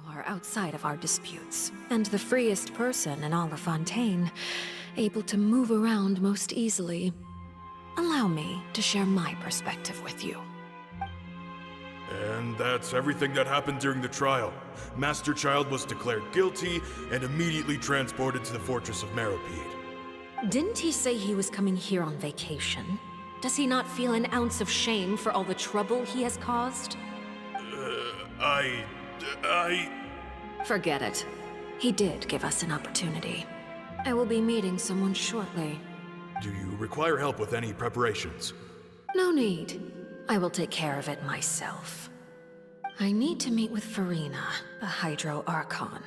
are outside of our disputes, and the freest person in all of Fontaine, able to move around most easily. Allow me to share my perspective with you. And that's everything that happened during the trial. Master Child was declared guilty and immediately transported to the Fortress of Meropide. Didn't he say he was coming here on vacation? Does he not feel an ounce of shame for all the trouble he has caused? Forget it. He did give us an opportunity. I will be meeting someone shortly. Do you require help with any preparations? No need. I will take care of it myself. I need to meet with Furina, the Hydro Archon.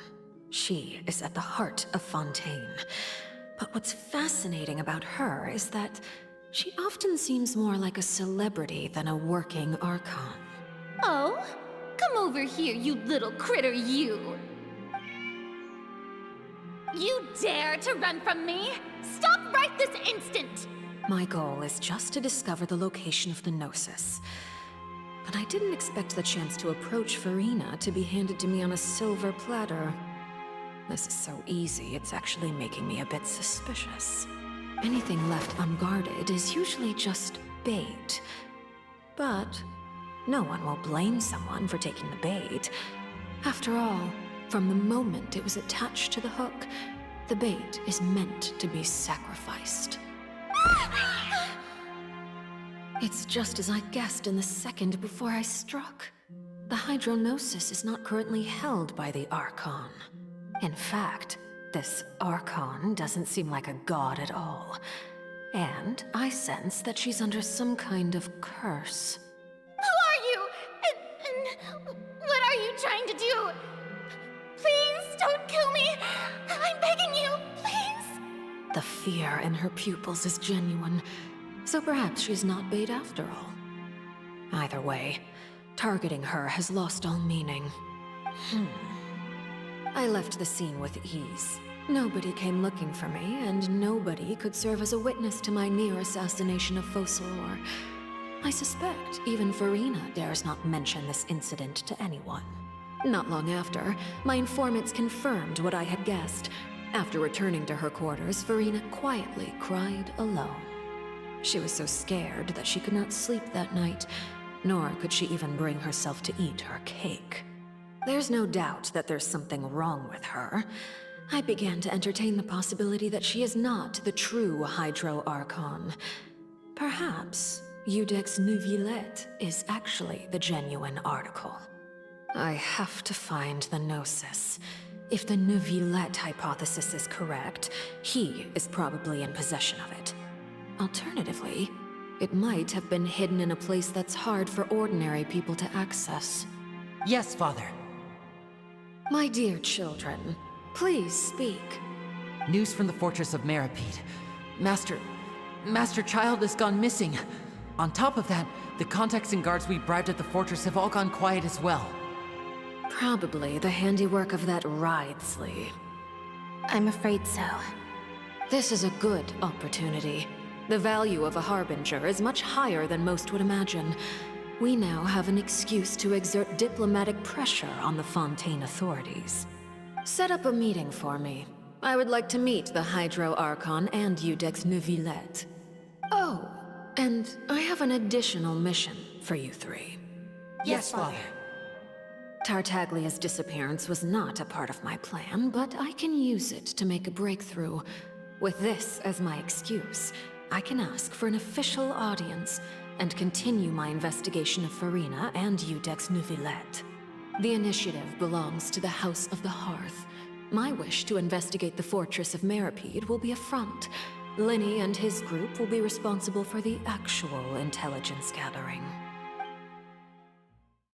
She is at the heart of Fontaine. But what's fascinating about her is that she often seems more like a celebrity than a working Archon. Oh? Come over here, you little critter, you! You dare to run from me? Stop right this instant! My goal is just to discover the location of the Gnosis. But I didn't expect the chance to approach Furina to be handed to me on a silver platter. This is so easy, it's actually making me a bit suspicious. Anything left unguarded is usually just bait. But no one will blame someone for taking the bait. After all, from the moment it was attached to the hook, the bait is meant to be sacrificed. It's just as I guessed in the second before I struck. The Hydronosis is not currently held by the Archon. In fact, this Archon doesn't seem like a god at all. And I sense that she's under some kind of curse. Who are you? And what are you trying to do? Please don't kill me! I'm begging you, please! The fear in her pupils is genuine, so perhaps she's not bait after all. Either way, targeting her has lost all meaning. I left the scene with ease. Nobody came looking for me, and nobody could serve as a witness to my near assassination of Fossilor. I suspect even Furina dares not mention this incident to anyone. Not long after, my informants confirmed what I had guessed. After returning to her quarters, Furina quietly cried alone. She was so scared that she could not sleep that night, nor could she even bring herself to eat her cake. There's no doubt that there's something wrong with her. I began to entertain the possibility that she is not the true Hydro Archon. Perhaps Iudex Neuvillette is actually the genuine article. I have to find the Gnosis. If the Neuvillette hypothesis is correct, he is probably in possession of it. Alternatively, it might have been hidden in a place that's hard for ordinary people to access. Yes, Father. My dear children, please speak. News from the Fortress of Meropide. Master Child has gone missing. On top of that, the contacts and guards we bribed at the fortress have all gone quiet as well. Probably the handiwork of that Wriothesley. I'm afraid so. This is a good opportunity. The value of a Harbinger is much higher than most would imagine. We now have an excuse to exert diplomatic pressure on the Fontaine authorities. Set up a meeting for me. I would like to meet the Hydro Archon and Iudex Neuvillette. Oh, and I have an additional mission for you three. Yes, Father. Tartaglia's disappearance was not a part of my plan, but I can use it to make a breakthrough. With this as my excuse, I can ask for an official audience and continue my investigation of Furina and Iudex Neuvillette. The initiative belongs to the House of the Hearth. My wish to investigate the Fortress of Meropide will be a front. Linny and his group will be responsible for the actual intelligence gathering.